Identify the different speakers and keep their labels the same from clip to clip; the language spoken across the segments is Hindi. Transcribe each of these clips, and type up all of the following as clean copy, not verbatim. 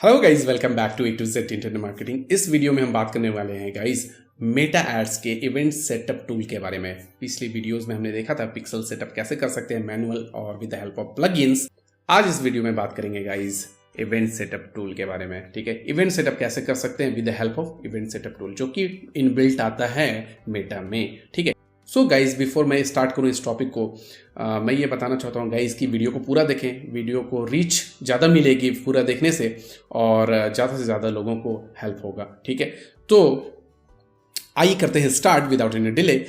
Speaker 1: Hello guys, welcome back to A to Z internet marketing. इस वीडियो में हम बात करने वाले हैं गाइज मेटा एड्स के इवेंट सेटअप टूल के बारे में। पिछली वीडियोस में हमने देखा था पिक्सल सेटअप कैसे कर सकते हैं मैनुअल और with the help of plugins. आज इस वीडियो में बात करेंगे गाइज इवेंट सेटअप टूल के बारे में। ठीक है, इवेंट सेटअप कैसे कर सकते हैं with the help of event setup tool, जो कि इनबिल्ट आता है मेटा में। ठीक है, सो गाइज बिफोर मैं स्टार्ट करूँ इस टॉपिक को, मैं ये बताना चाहता हूँ गाइज की वीडियो को पूरा देखें। वीडियो को रीच ज़्यादा मिलेगी पूरा देखने से और ज़्यादा से ज़्यादा लोगों को हेल्प होगा। ठीक है, तो आइए करते हैं start without any delay.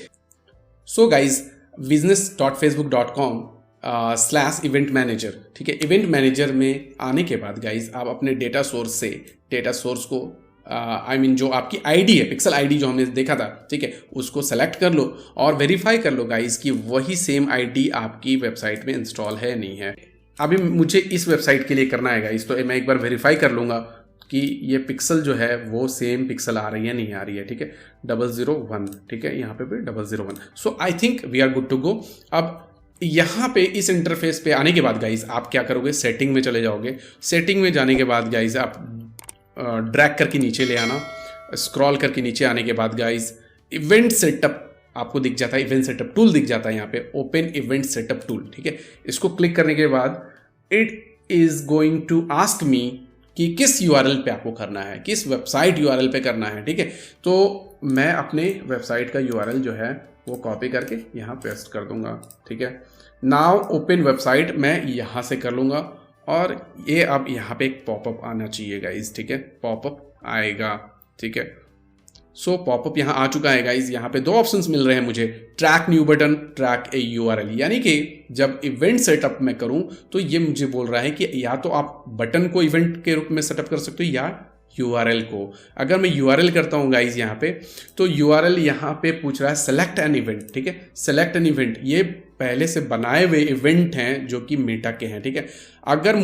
Speaker 1: So guys business.facebook.com/इवेंट मैनेजर। ठीक है, इवेंट मैनेजर में आने के बाद गाइज आप अपने डेटा सोर्स से डेटा सोर्स को जो आपकी आईडी है, पिक्सल आईडी जो हमने देखा था, ठीक है, उसको सेलेक्ट कर लो और वेरीफाई कर लो गाइस कि वही सेम आईडी आपकी वेबसाइट में इंस्टॉल है नहीं है। अभी मुझे इस वेबसाइट के लिए करना है गाइस, तो मैं एक बार वेरीफाई कर लूँगा कि ये पिक्सल जो है वो सेम पिक्सल आ रही है नहीं आ रही है। ठीक है, 001, ठीक है, यहाँ पे भी 001। So I think we are good to go. अब यहाँ पे इस इंटरफेस पे आने के बाद गाइज आप क्या करोगे, सेटिंग में चले जाओगे। सेटिंग में जाने के बाद गाइज आप ड्रैग करके नीचे ले आना, स्क्रॉल करके नीचे आने के बाद गाइज इवेंट सेटअप आपको दिख जाता है, इवेंट सेटअप टूल दिख जाता है यहाँ पे, ओपन इवेंट सेटअप टूल। ठीक है, इसको क्लिक करने के बाद it is going to ask me कि किस यूआरएल पे आपको करना है, किस वेबसाइट यूआरएल पे करना है। ठीक है, तो मैं अपने वेबसाइट का यूआरएल जो है वो कॉपी करके यहाँ पेस्ट कर दूंगा। ठीक है, नाउ ओपन वेबसाइट मैं यहाँ से कर लूँगा और ये अब यहाँ पे एक पॉपअप आना चाहिए गाइज। ठीक है, पॉपअप आएगा। ठीक है, सो पॉपअप यहाँ आ चुका है गाइज। यहाँ पे दो ऑप्शंस मिल रहे हैं मुझे, ट्रैक न्यू बटन, ट्रैक ए यूआरएल। यानी कि जब इवेंट सेटअप मैं करूँ तो ये मुझे बोल रहा है कि या तो आप बटन को इवेंट के रूप में सेटअप कर सकते हो या यूआरएल को। अगर मैं यूआरएल करता हूँ गाइज यहाँ पे, तो यूआरएल यहाँ पे पूछ रहा है सेलेक्ट एन इवेंट। ठीक है, सेलेक्ट एन इवेंट, ये पहले से बनाए हुए इवेंट हैं जो कि मेटा के हैं। ठीक है, अगर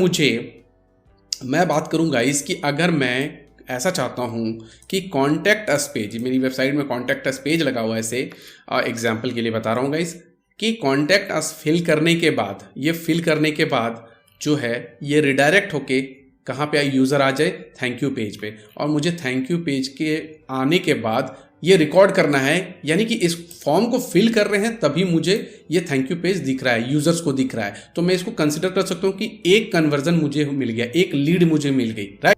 Speaker 1: मैं बात करूँ गाइज कि अगर मैं ऐसा चाहता हूँ कि कॉन्टैक्ट अस पेज, मेरी वेबसाइट में कॉन्टैक्ट अस पेज लगा हुआ है, ऐसे एग्जाम्पल के लिए बता रहा हूँ गाइज कि कॉन्टैक्ट अस फिल करने के बाद जो है ये रिडायरेक्ट होके कहाँ पे यूज़र आ जाए, थैंक यू पेज पे। और मुझे थैंक यू पेज के आने के बाद ये रिकॉर्ड करना है, यानी कि इस फॉर्म को फिल कर रहे हैं तभी मुझे ये थैंक यू पेज दिख रहा है, यूजर्स को दिख रहा है। तो मैं इसको कंसिडर कर सकता हूँ कि एक कन्वर्जन मुझे मिल गया, एक लीड मुझे मिल गई, राइट।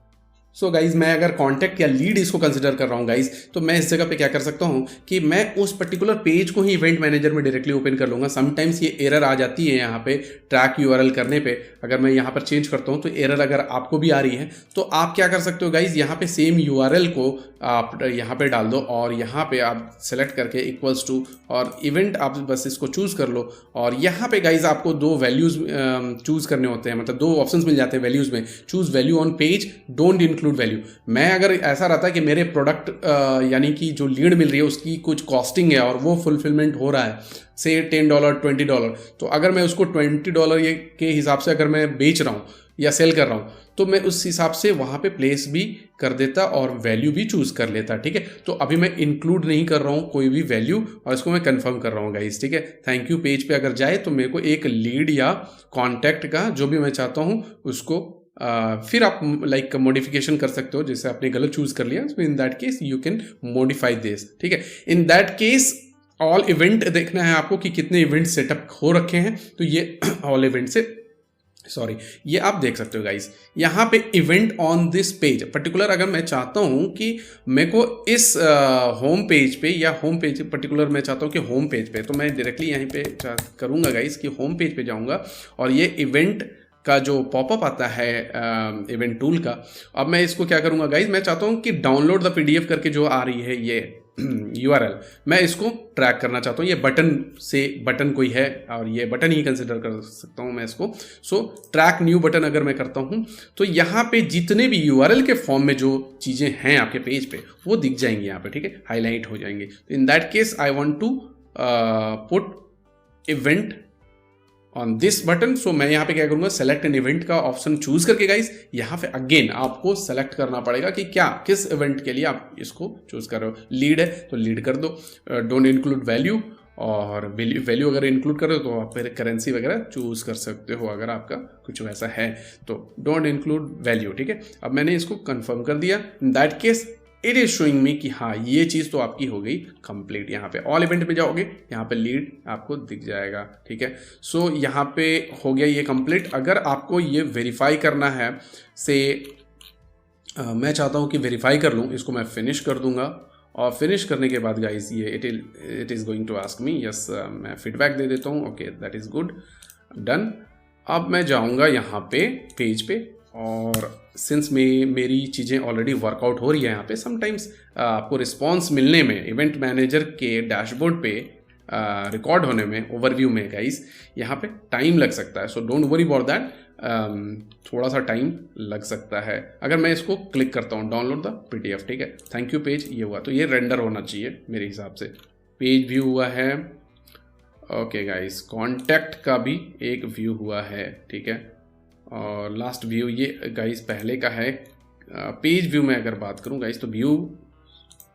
Speaker 1: सो गाइज मैं अगर कॉन्टैक्ट या लीड इसको कंसिडर कर रहा हूँ गाइज, तो मैं इस जगह पे क्या कर सकता हूँ कि मैं उस पर्टिकुलर पेज को ही इवेंट मैनेजर में डायरेक्टली ओपन कर लूँगा। समटाइम्स ये एरर आ जाती है यहाँ पे ट्रैक यूआरएल करने पे। अगर मैं यहाँ पर चेंज करता हूँ तो एरर अगर आपको भी आ रही है तो आप क्या कर सकते हो गाइज, यहाँ पे सेम यूआरएल को आप यहाँ पे डाल दो और यहाँ पे आप सेलेक्ट करके इक्वल्स टू और इवेंट आप बस इसको चूज कर लो। और यहाँ पे गाइज आपको दो वैल्यूज चूज करने होते हैं, मतलब दो ऑप्शंस मिल जाते हैं वैल्यूज में, choose value on page, don't include value. मैं अगर ऐसा रहता है कि मेरे प्रोडक्ट यानी कि जो लीड मिल रही है उसकी कुछ कॉस्टिंग है और वो फुलफिलमेंट हो रहा है से $10 $20, तो अगर मैं उसको $20 के हिसाब से अगर मैं बेच रहा हूँ या सेल कर रहा हूँ तो मैं उस हिसाब से वहाँ पे प्लेस भी कर देता और वैल्यू भी चूज कर लेता। ठीक है, तो अभी मैं इंक्लूड नहीं कर रहा हूँ कोई भी वैल्यू और इसको मैं कंफर्म कर रहा हूँ गाइस। ठीक है, थैंक यू पेज पे अगर जाए तो मेरे को एक लीड या कॉन्टैक्ट का जो भी मैं चाहता हूँ उसको फिर आप लाइक मॉडिफिकेशन कर सकते हो, जैसे आपने गलत चूज कर लिया, इन that case you can modify this. ठीक है, इन दैट केस ऑल इवेंट देखना है आपको कि कितने इवेंट सेटअप हो रखे हैं, तो ये ऑल इवेंट से ये आप देख सकते हो गाइस। यहाँ पे event on this page particular अगर मैं चाहता हूँ कि मेरे को इस होम पेज पे या होम पेज पर्टिकुलर मैं चाहता हूँ कि होम पेज पे, तो मैं डायरेक्टली यहीं पे करूँगा गाइस कि होम पेज पे जाऊँगा और ये इवेंट का जो पॉपअप आता है इवेंट टूल का, अब मैं इसको क्या करूँगा गाइज, मैं चाहता हूँ कि डाउनलोड द पीडीएफ करके जो आ रही है ये यूआरएल, मैं इसको ट्रैक करना चाहता हूँ। ये बटन कोई है और ये बटन ही कंसिडर कर सकता हूँ मैं इसको। सो ट्रैक न्यू बटन अगर मैं करता हूँ तो यहाँ पे जितने भी यूआरएल के फॉर्म में जो चीज़ें हैं आपके पेज पे वो दिख जाएंगी यहाँ पे। ठीक है, हाईलाइट हो जाएंगे। तो in that case I want to put event on this button. So मैं यहाँ पे क्या करूँगा, सेलेक्ट एन इवेंट का ऑप्शन चूज करके गाइस यहाँ पे अगेन आपको सेलेक्ट करना पड़ेगा कि किस इवेंट के लिए आप इसको चूज कर रहे हो। लीड है तो लीड कर दो, डोंट इंक्लूड वैल्यू और वैल्यू अगर इंक्लूड करो तो आप फिर करेंसी वगैरह चूज़ कर सकते हो अगर आपका कुछ वैसा है तो। डोंट इंक्लूड वैल्यू, ठीक है। अब मैंने इसको कंफर्म कर दिया। इन that case it is showing me कि हाँ ये चीज़ तो आपकी हो गई कंप्लीट। यहाँ पे ऑल इवेंट में जाओगे, यहाँ पे लीड आपको दिख जाएगा, ठीक है। सो यहाँ पे हो गया ये कंप्लीट। अगर आपको ये वेरीफाई करना है से मैं चाहता हूँ कि वेरीफाई कर लूँ, इसको मैं फिनिश कर दूंगा और फिनिश करने के बाद गाइस ये it is going to ask me, yes मैं फीडबैक दे देता हूँ, okay that is good, done. अब मैं जाऊँगा यहाँ पे पेज पे और सिंस मेरी चीज़ें ऑलरेडी वर्कआउट हो रही है यहाँ पे, समटाइम्स आपको रिस्पॉन्स मिलने में इवेंट मैनेजर के डैशबोर्ड पे रिकॉर्ड होने में, ओवरव्यू में गाइस यहाँ पे टाइम लग सकता है। So don't worry about that, थोड़ा सा टाइम लग सकता है। अगर मैं इसको क्लिक करता हूँ डाउनलोड द PDF, ठीक है, थैंक यू पेज, ये हुआ तो ये रेंडर होना चाहिए मेरे हिसाब से। पेज व्यू हुआ है, ओके गाइस, कॉन्टैक्ट का भी एक व्यू हुआ है, ठीक है, और लास्ट व्यू ये गाइस पहले का है। पेज व्यू में अगर बात करूँ गाइस तो व्यू,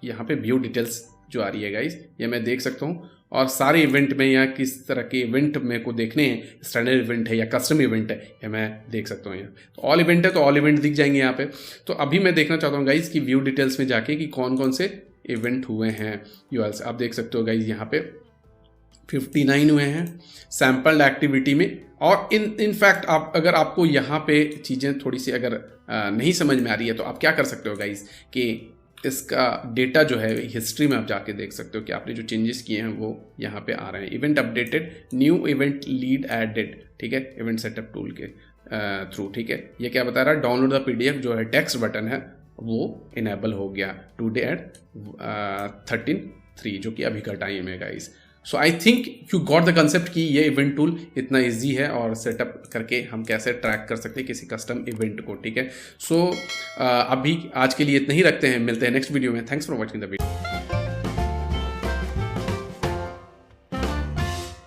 Speaker 1: यहाँ पे व्यू डिटेल्स जो आ रही है गाइस ये मैं देख सकता हूँ, और सारे इवेंट में या किस तरह के इवेंट मेरे को देखने हैं, स्टैंडर्ड इवेंट है या कस्टम इवेंट है, ये मैं देख सकता हूँ। यहाँ तो ऑल इवेंट है तो ऑल इवेंट दिख जाएंगे यहाँ पे। तो अभी मैं देखना चाहता हूँ गाइस कि व्यू डिटेल्स में जाके कि कौन कौन से इवेंट हुए हैं यूएल्स। आप देख सकते हो गाइस यहाँ पे 59 हुए हैं सैम्पल्ड एक्टिविटी में। और इनफैक्ट आप अगर आपको यहाँ पे चीज़ें थोड़ी सी अगर नहीं समझ में आ रही है तो आप क्या कर सकते हो गाइस कि इसका डेटा जो है हिस्ट्री में आप जाके देख सकते हो कि आपने जो चेंजेस किए हैं वो यहाँ पे आ रहे हैं। Event updated, new event lead added, ठीक है, इवेंट सेटअप टूल के थ्रू, ठीक है। ये क्या बता रहा है, डाउनलोड द PDF जो है टेक्स्ट बटन है वो इनेबल हो गया टुडे एट 13:03 जो कि अभी का टाइम है guys. So I think you got the concept कि ये इवेंट टूल इतना इजी है और सेटअप करके हम कैसे ट्रैक कर सकते हैं किसी कस्टम इवेंट को, ठीक है। सो अभी आज के लिए इतना ही रखते हैं, मिलते हैं नेक्स्ट वीडियो में। Thanks for watching the video.